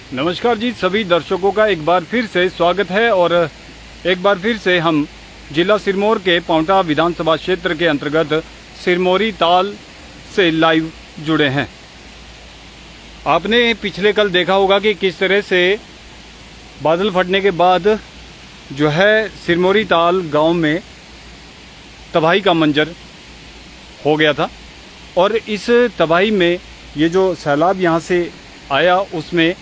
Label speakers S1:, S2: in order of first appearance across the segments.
S1: नमस्कार जी, सभी दर्शकों का एक बार फिर से स्वागत है। और एक बार फिर से हम जिला सिरमौर के पांवटा विधानसभा क्षेत्र के अंतर्गत सिरमौरी ताल से लाइव जुड़े हैं। आपने पिछले कल देखा होगा कि किस तरह से बादल फटने के बाद जो है सिरमौरी ताल गांव में तबाही का मंजर हो गया था। और इस तबाही में ये जो सैलाब यहाँ से आया उसमें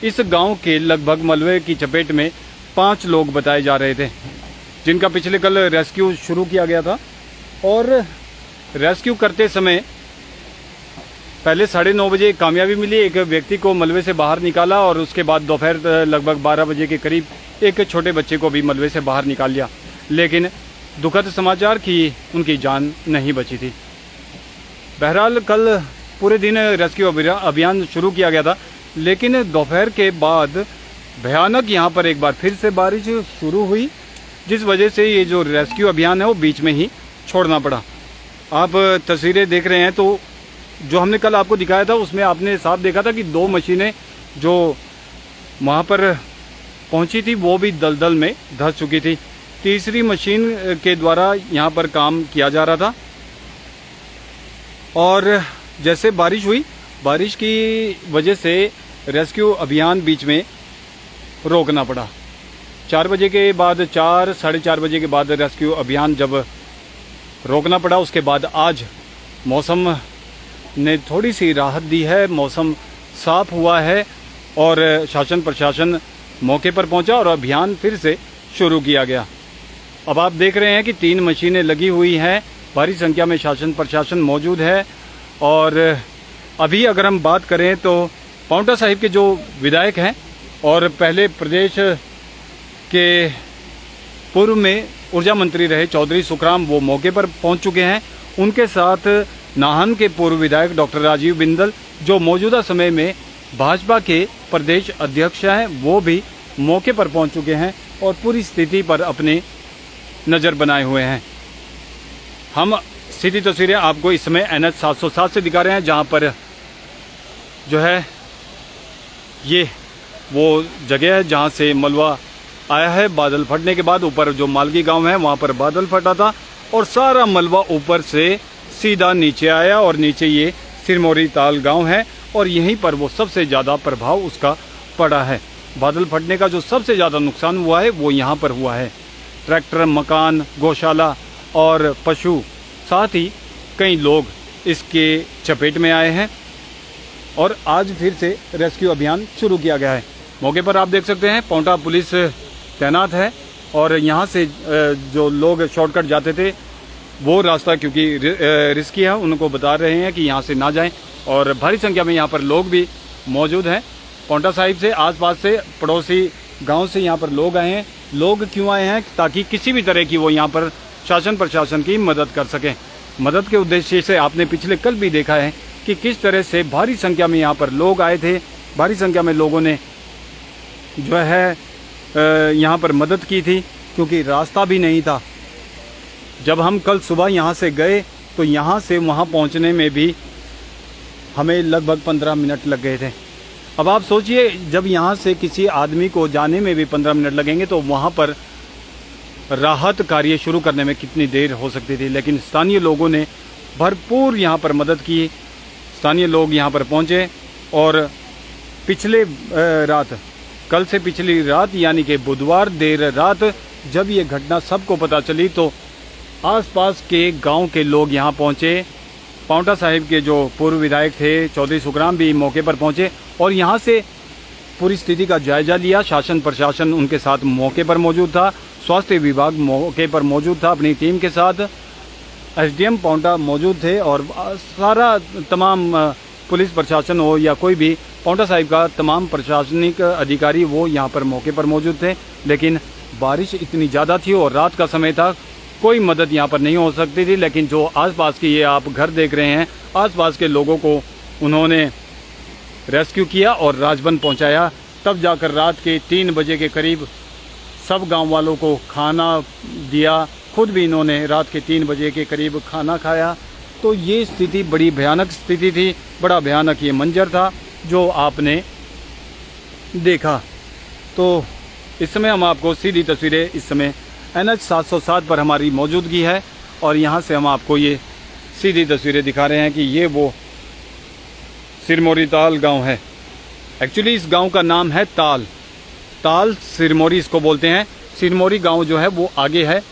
S1: इस गांव के लगभग मलबे की चपेट में 5 लोग बताए जा रहे थे, जिनका पिछले कल रेस्क्यू शुरू किया गया था। और रेस्क्यू करते समय पहले 9:30 बजे कामयाबी मिली, एक व्यक्ति को मलबे से बाहर निकाला और उसके बाद दोपहर लगभग 12 बजे के करीब एक छोटे बच्चे को भी मलबे से बाहर निकाल लिया। लेकिन दुखद समाचार कि उनकी जान नहीं बची थी। बहरहाल कल पूरे दिन रेस्क्यू अभियान शुरू किया गया था, लेकिन दोपहर के बाद भयानक यहाँ पर एक बार फिर से बारिश शुरू हुई, जिस वजह से ये जो रेस्क्यू अभियान है वो बीच में ही छोड़ना पड़ा। आप तस्वीरें देख रहे हैं तो जो हमने कल आपको दिखाया था उसमें आपने साफ देखा था कि 2 मशीनें जो वहाँ पर पहुँची थी वो भी दलदल में धंस चुकी थी। तीसरी मशीन के द्वारा यहाँ पर काम किया जा रहा था। और जैसे बारिश हुई, बारिश की वजह से रेस्क्यू अभियान बीच में रोकना पड़ा। 4 बजे के बाद 4-4:30 बजे के बाद रेस्क्यू अभियान जब रोकना पड़ा, उसके बाद आज मौसम ने थोड़ी सी राहत दी है, मौसम साफ हुआ है और शासन प्रशासन मौके पर पहुंचा और अभियान फिर से शुरू किया गया। अब आप देख रहे हैं कि 3 मशीनें लगी हुई हैं, भारी संख्या में शासन प्रशासन मौजूद है। और अभी अगर हम बात करें तो पांवटा साहिब के जो विधायक हैं और पहले प्रदेश के पूर्व में ऊर्जा मंत्री रहे चौधरी सुखराम, वो मौके पर पहुंच चुके हैं। उनके साथ नाहन के पूर्व विधायक डॉक्टर राजीव बिंदल, जो मौजूदा समय में भाजपा के प्रदेश अध्यक्ष हैं, वो भी मौके पर पहुंच चुके हैं और पूरी स्थिति पर अपने नज़र बनाए हुए हैं। हम सीधी तस्वीरें आपको इस समय NH 707 से दिखा रहे हैं, जहां पर जो है ये वो जगह है जहां से मलबा आया है बादल फटने के बाद। ऊपर जो मालगी गांव है वहां पर बादल फटा था और सारा मलबा ऊपर से सीधा नीचे आया और नीचे ये सिरमौरी ताल गांव है और यहीं पर वो सबसे ज़्यादा प्रभाव उसका पड़ा है। बादल फटने का जो सबसे ज़्यादा नुकसान हुआ है वो यहाँ पर हुआ है। ट्रैक्टर, मकान, गौशाला और पशु, साथ ही कई लोग इसके चपेट में आए हैं और आज फिर से रेस्क्यू अभियान शुरू किया गया है। मौके पर आप देख सकते हैं पांवटा पुलिस तैनात है और यहाँ से जो लोग शॉर्टकट जाते थे वो रास्ता क्योंकि रिस्की है, उनको बता रहे हैं कि यहाँ से ना जाएं। और भारी संख्या में यहाँ पर लोग भी मौजूद हैं। पांवटा साहिब से आसपास से पड़ोसी गांव से यहाँ पर लोग आए हैं। लोग क्यों आए हैं? ताकि किसी भी तरह की वो यहाँ पर शासन प्रशासन की मदद कर सकें। मदद के उद्देश्य से आपने पिछले कल भी देखा है कि किस तरह से भारी संख्या में यहाँ पर लोग आए थे। भारी संख्या में लोगों ने जो है यहाँ पर मदद की थी, क्योंकि रास्ता भी नहीं था। जब हम कल सुबह यहाँ से गए तो यहाँ से वहाँ पहुँचने में भी हमें लगभग 15 मिनट लग गए थे। अब आप सोचिए, जब यहाँ से किसी आदमी को जाने में भी 15 मिनट लगेंगे तो वहाँ पर राहत कार्य शुरू करने में कितनी देर हो सकती थी। लेकिन स्थानीय लोगों ने भरपूर यहाँ पर मदद की। स्थानीय लोग यहाँ पर पहुँचे और पिछले रात, कल से पिछली रात यानी कि बुधवार देर रात जब ये घटना सबको पता चली तो आसपास के गांव के लोग यहाँ पहुँचे। पांवटा साहिब के जो पूर्व विधायक थे चौधरी सुखराम भी मौके पर पहुँचे और यहाँ से पूरी स्थिति का जायजा लिया। शासन प्रशासन उनके साथ मौके पर मौजूद था, स्वास्थ्य विभाग मौके पर मौजूद था अपनी टीम के साथ, SDM पांवटा मौजूद थे और सारा तमाम पुलिस प्रशासन हो या कोई भी पांवटा साहिब का तमाम प्रशासनिक अधिकारी वो यहाँ पर मौके पर मौजूद थे। लेकिन बारिश इतनी ज़्यादा थी और रात का समय था, कोई मदद यहाँ पर नहीं हो सकती थी। लेकिन जो आसपास की ये आप घर देख रहे हैं, आसपास के लोगों को उन्होंने रेस्क्यू किया और राजबंद पहुँचाया। तब जाकर रात के 3 बजे के करीब सब गांव वालों को खाना दिया। खुद भी इन्होंने रात के 3 बजे के करीब खाना खाया। तो ये स्थिति बड़ी भयानक स्थिति थी, बड़ा भयानक ये मंजर था जो आपने देखा। तो इस समय हम आपको सीधी तस्वीरें, इस समय NH 707 पर हमारी मौजूदगी है और यहाँ से हम आपको ये सीधी तस्वीरें दिखा रहे हैं कि ये वो सिरमौरी ताल गांव है। एक्चुअली इस गांव का नाम है ताल, ताल सिरमौरी इसको बोलते हैं। सिरमौरी गांव जो है वो आगे है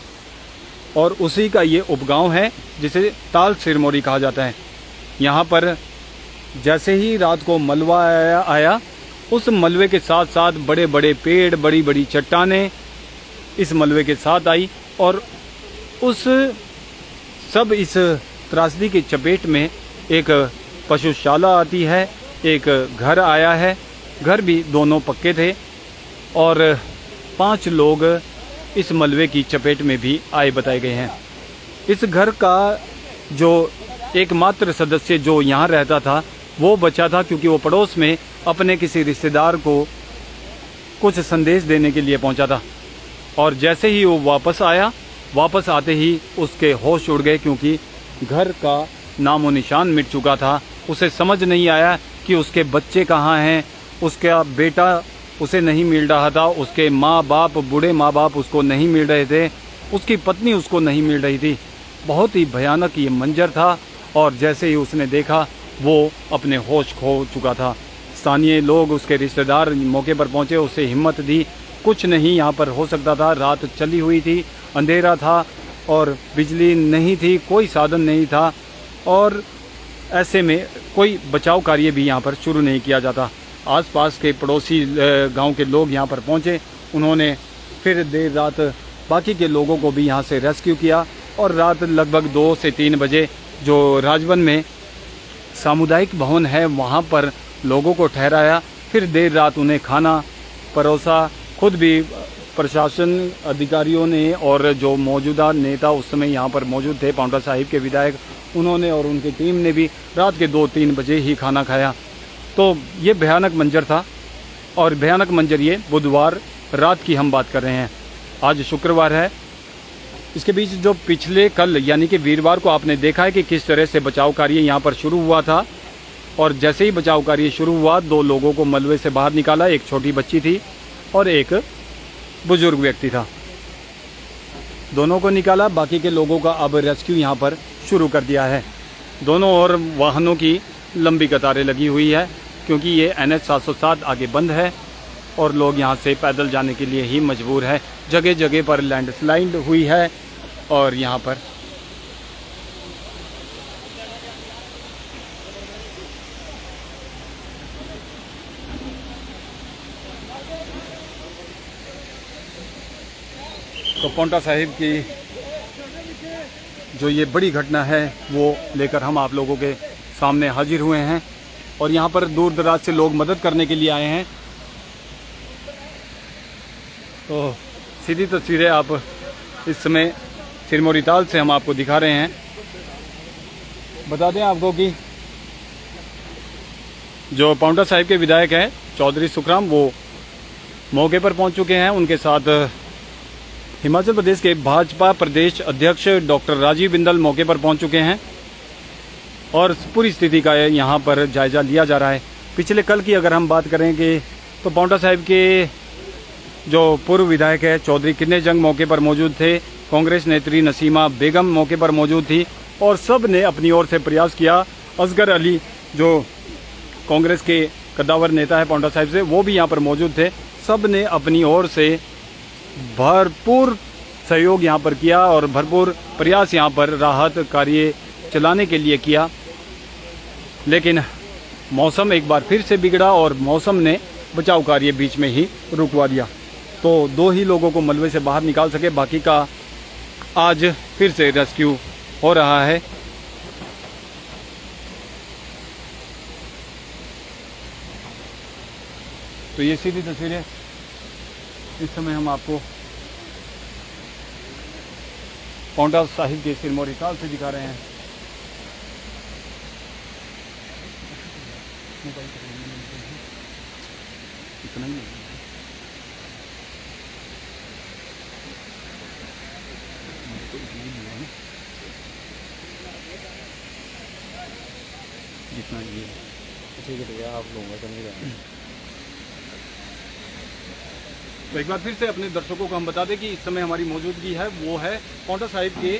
S1: और उसी का ये उपगांव है जिसे ताल सिरमौरी कहा जाता है। यहाँ पर जैसे ही रात को मलबा आया उस मलबे के साथ साथ बड़े बड़े पेड़, बड़ी बड़ी चट्टानें इस मलबे के साथ आई और उस सब इस त्रासदी की चपेट में एक पशुशाला आती है, एक घर आया है। घर भी दोनों पक्के थे और 5 लोग इस मलबे की चपेट में भी आए बताए गए हैं। इस घर का जो एकमात्र सदस्य जो यहाँ रहता था वो बचा था, क्योंकि वो पड़ोस में अपने किसी रिश्तेदार को कुछ संदेश देने के लिए पहुँचा था और जैसे ही वो वापस आया, वापस आते ही उसके होश उड़ गए, क्योंकि घर का नामो निशान मिट चुका था। उसे समझ नहीं आया कि उसके बच्चे कहाँ हैं, उसका बेटा उसे नहीं मिल रहा था, उसके माँ बाप, बूढ़े माँ बाप उसको नहीं मिल रहे थे, उसकी पत्नी उसको नहीं मिल रही थी। बहुत ही भयानक ये मंजर था और जैसे ही उसने देखा वो अपने होश खो चुका था। स्थानीय लोग, उसके रिश्तेदार मौके पर पहुँचे, उसे हिम्मत दी। कुछ नहीं यहाँ पर हो सकता था, रात चली हुई थी, अंधेरा था और बिजली नहीं थी, कोई साधन नहीं था और ऐसे में कोई बचाव कार्य भी यहाँ पर शुरू नहीं किया जाता। आसपास के पड़ोसी गांव के लोग यहाँ पर पहुँचे, उन्होंने फिर देर रात बाकी के लोगों को भी यहाँ से रेस्क्यू किया और रात लगभग 2 से 3 बजे जो राजवन में सामुदायिक भवन है वहाँ पर लोगों को ठहराया। फिर देर रात उन्हें खाना परोसा। खुद भी प्रशासन अधिकारियों ने और जो मौजूदा नेता उस समय यहाँ पर मौजूद थे, पांवटा साहिब के विधायक, उन्होंने और उनकी टीम ने भी रात के 2-3 बजे ही खाना खाया। तो ये भयानक मंजर था और भयानक मंजर ये बुधवार रात की हम बात कर रहे हैं। आज शुक्रवार है। इसके बीच जो पिछले कल यानी कि वीरवार को आपने देखा है कि किस तरह से बचाव कार्य यहाँ पर शुरू हुआ था और जैसे ही बचाव कार्य शुरू हुआ 2 लोगों को मलबे से बाहर निकाला। एक छोटी बच्ची थी और एक बुजुर्ग व्यक्ति था। दोनों को निकाला, बाकी के लोगों का अब रेस्क्यू यहाँ पर शुरू कर दिया है। दोनों ओर वाहनों की लंबी कतारें लगी हुई है, क्योंकि ये NH 707 आगे बंद है और लोग यहाँ से पैदल जाने के लिए ही मजबूर है। जगह जगह पर लैंडस्लाइड हुई है और यहाँ पर तो पांवटा साहिब की जो ये बड़ी घटना है वो लेकर हम आप लोगों के सामने हाजिर हुए हैं और यहाँ पर दूर दराज से लोग मदद करने के लिए आए हैं। तो सीधी तस्वीरें आप इस समय सिरमौरी ताल से हम आपको दिखा रहे हैं। बता दें आपको कि जो पांवटा साहिब के विधायक हैं चौधरी सुखराम, वो मौके पर पहुंच चुके हैं। उनके साथ हिमाचल प्रदेश के भाजपा प्रदेश अध्यक्ष डॉक्टर राजीव बिंदल मौके पर पहुंच चुके हैं और पूरी स्थिति का यहाँ पर जायजा लिया जा रहा है। पिछले कल की अगर हम बात करें कि तो पांवटा साहिब के जो पूर्व विधायक है चौधरी किन्ने जंग मौके पर मौजूद थे, कांग्रेस नेत्री नसीमा बेगम मौके पर मौजूद थी और सब ने अपनी ओर से प्रयास किया। असगर अली जो कांग्रेस के कद्दावर नेता है पांवटा साहिब से, वो भी यहाँ पर मौजूद थे। सब ने अपनी ओर से भरपूर सहयोग यहाँ पर किया और भरपूर प्रयास यहाँ पर राहत कार्य चलाने के लिए किया, लेकिन मौसम एक बार फिर से बिगड़ा और मौसम ने बचाव कार्य बीच में ही रुकवा दिया। तो 2 ही लोगों को मलबे से बाहर निकाल सके, बाकी का आज फिर से रेस्क्यू हो रहा है। तो ये सीधी तस्वीरें इस समय हम आपको पांवटा साहिब के सिरमौरी ताल से दिखा रहे हैं। इतना ही जितना ये ठीक है, आप लोगों का तो एक बार फिर से अपने दर्शकों को हम बता दें कि इस समय हमारी मौजूदगी है वो है पांवटा साहिब के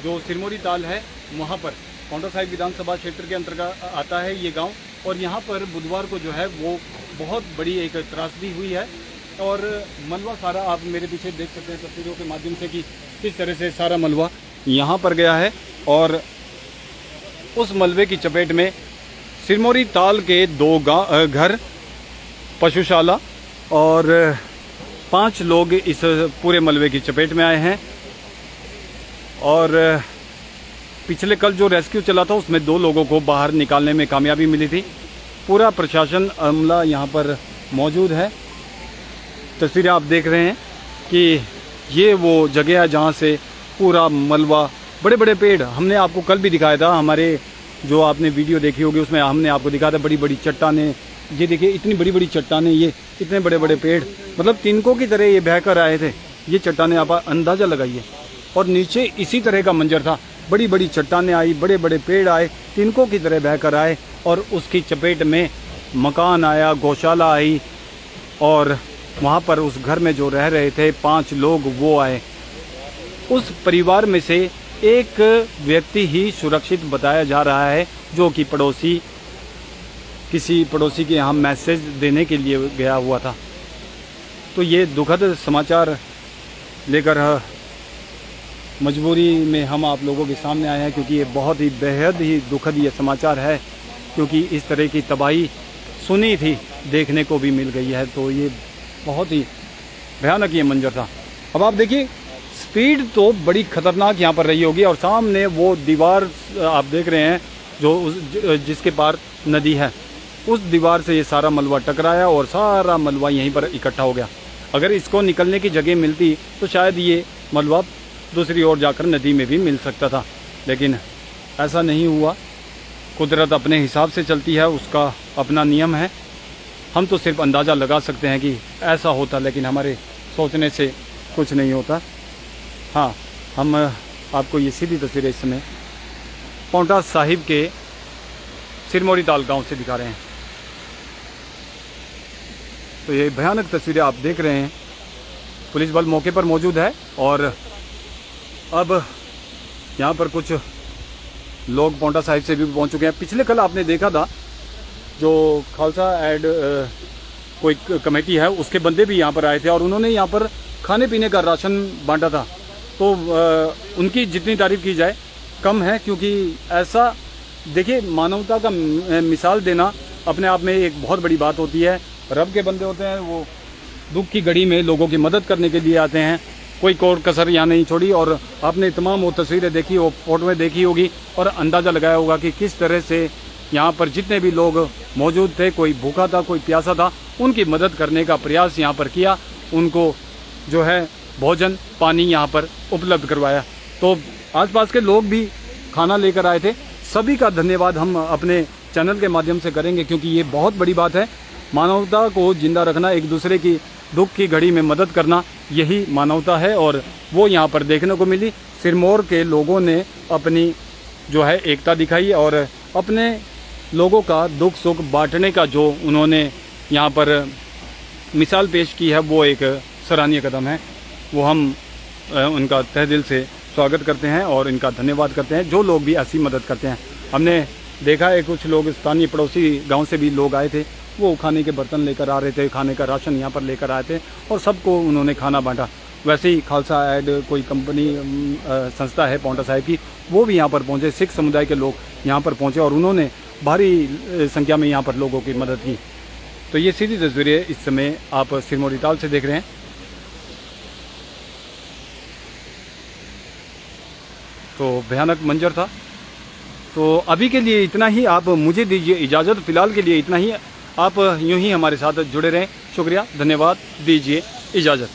S1: जो सिरमौरी ताल है वहाँ पर। पांवटा साहिब विधानसभा क्षेत्र के अंतर्गत आता है ये गांव, और यहाँ पर बुधवार को जो है वो बहुत बड़ी एक त्रासदी हुई है। और मलबा सारा आप मेरे पीछे देख सकते हैं तस्वीरों के माध्यम से कि किस तरह से सारा मलबा यहाँ पर गया है। और उस मलबे की चपेट में सिरमौरी ताल के 2 घर, पशुशाला और 5 लोग इस पूरे मलबे की चपेट में आए हैं। और पिछले कल जो रेस्क्यू चला था उसमें 2 लोगों को बाहर निकालने में कामयाबी मिली थी। पूरा प्रशासन अमला यहाँ पर मौजूद है। तस्वीरें आप देख रहे हैं कि ये वो जगह है जहाँ से पूरा मलबा, बड़े बड़े पेड़, हमने आपको कल भी दिखाया था, हमारे जो आपने वीडियो देखी होगी उसमें हमने आपको दिखाया था बड़ी बड़ी चट्टानें। ये देखिए इतनी बड़ी बड़ी चट्टानें, ये इतने बड़े बड़े पेड़, मतलब तिनकों की तरह ये बहकर आए थे ये चट्टानें, आप अंदाज़ा लगाइए। और नीचे इसी तरह का मंजर था, बड़ी बड़ी चट्टानें आई, बड़े बड़े पेड़ आए, तिनकों की तरह बहकर आए, और उसकी चपेट में मकान आया, गौशाला आई, और वहाँ पर उस घर में जो रह रहे थे 5 लोग वो आए। उस परिवार में से एक व्यक्ति ही सुरक्षित बताया जा रहा है, जो कि किसी पड़ोसी के यहाँ मैसेज देने के लिए गया हुआ था। तो ये दुखद समाचार लेकर मजबूरी में हम आप लोगों के सामने आए हैं, क्योंकि ये बहुत ही बेहद ही दुखद ये समाचार है, क्योंकि इस तरह की तबाही सुनी थी, देखने को भी मिल गई है। तो ये बहुत ही भयानक ये मंजर था। अब आप देखिए स्पीड तो बड़ी खतरनाक यहाँ पर रही होगी, और सामने वो दीवार आप देख रहे हैं जो जिसके पार नदी है, उस दीवार से ये सारा मलबा टकराया और सारा मलबा यहीं पर इकट्ठा हो गया। अगर इसको निकलने की जगह मिलती तो शायद ये मलबा दूसरी ओर जाकर नदी में भी मिल सकता था, लेकिन ऐसा नहीं हुआ। कुदरत अपने हिसाब से चलती है, उसका अपना नियम है। हम तो सिर्फ अंदाज़ा लगा सकते हैं कि ऐसा होता, लेकिन हमारे सोचने से कुछ नहीं होता। हाँ, हम आपको ये सीधी तस्वीरें इस समय पांवटा साहिब के सिरमौरी ताल गांव से दिखा रहे हैं। तो ये भयानक तस्वीरें आप देख रहे हैं। पुलिस बल मौके पर मौजूद है, और अब यहाँ पर कुछ लोग पांवटा साहिब से भी पहुँच चुके हैं। पिछले कल आपने देखा था जो खालसा एड कोई कमेटी है उसके बंदे भी यहाँ पर आए थे, और उन्होंने यहाँ पर खाने पीने का राशन बांटा था। तो उनकी जितनी तारीफ़ की जाए कम है, क्योंकि ऐसा देखिए मानवता का मिसाल देना अपने आप में एक बहुत बड़ी बात होती है। रब के बंदे होते हैं, वो दुख की घड़ी में लोगों की मदद करने के लिए आते हैं, कोई कोर कसर यहाँ नहीं छोड़ी। और आपने तमाम वो तस्वीरें देखी, वो फोटोएं देखी होगी, और अंदाज़ा लगाया होगा कि किस तरह से यहाँ पर जितने भी लोग मौजूद थे, कोई भूखा था, कोई प्यासा था, उनकी मदद करने का प्रयास यहाँ पर किया, उनको जो है भोजन पानी यहाँ पर उपलब्ध करवाया। तो आसपास के लोग भी खाना लेकर आए थे। सभी का धन्यवाद हम अपने चैनल के माध्यम से करेंगे, क्योंकि ये बहुत बड़ी बात है। मानवता को जिंदा रखना, एक दूसरे की दुख की घड़ी में मदद करना, यही मानवता है, और वो यहाँ पर देखने को मिली। सिरमौर के लोगों ने अपनी जो है एकता दिखाई, और अपने लोगों का दुख सुख बांटने का जो उन्होंने यहाँ पर मिसाल पेश की है, वो एक सराहनीय कदम है। वो हम उनका तहे दिल से स्वागत करते हैं और इनका धन्यवाद करते हैं, जो लोग भी ऐसी मदद करते हैं। हमने देखा है कुछ लोग स्थानीय पड़ोसी गांव से भी लोग आए थे, वो खाने के बर्तन लेकर आ रहे थे, खाने का राशन यहाँ पर लेकर आए थे, और सबको उन्होंने खाना बांटा। वैसे ही खालसा एड कोई कंपनी संस्था है पांवटा साहिब की, वो भी यहाँ पर पहुँचे, सिख समुदाय के लोग यहाँ पर पहुँचे, और उन्होंने भारी संख्या में यहाँ पर लोगों की मदद की। तो ये सीधी तस्वीरें इस समय आप सिरमौरी ताल से देख रहे हैं। तो भयानक मंजर था। तो अभी के लिए इतना ही, आप मुझे दीजिए इजाज़त, फ़िलहाल के लिए इतना ही। आप यूं ही हमारे साथ जुड़े रहें। शुक्रिया, धन्यवाद, दीजिए इजाज़त।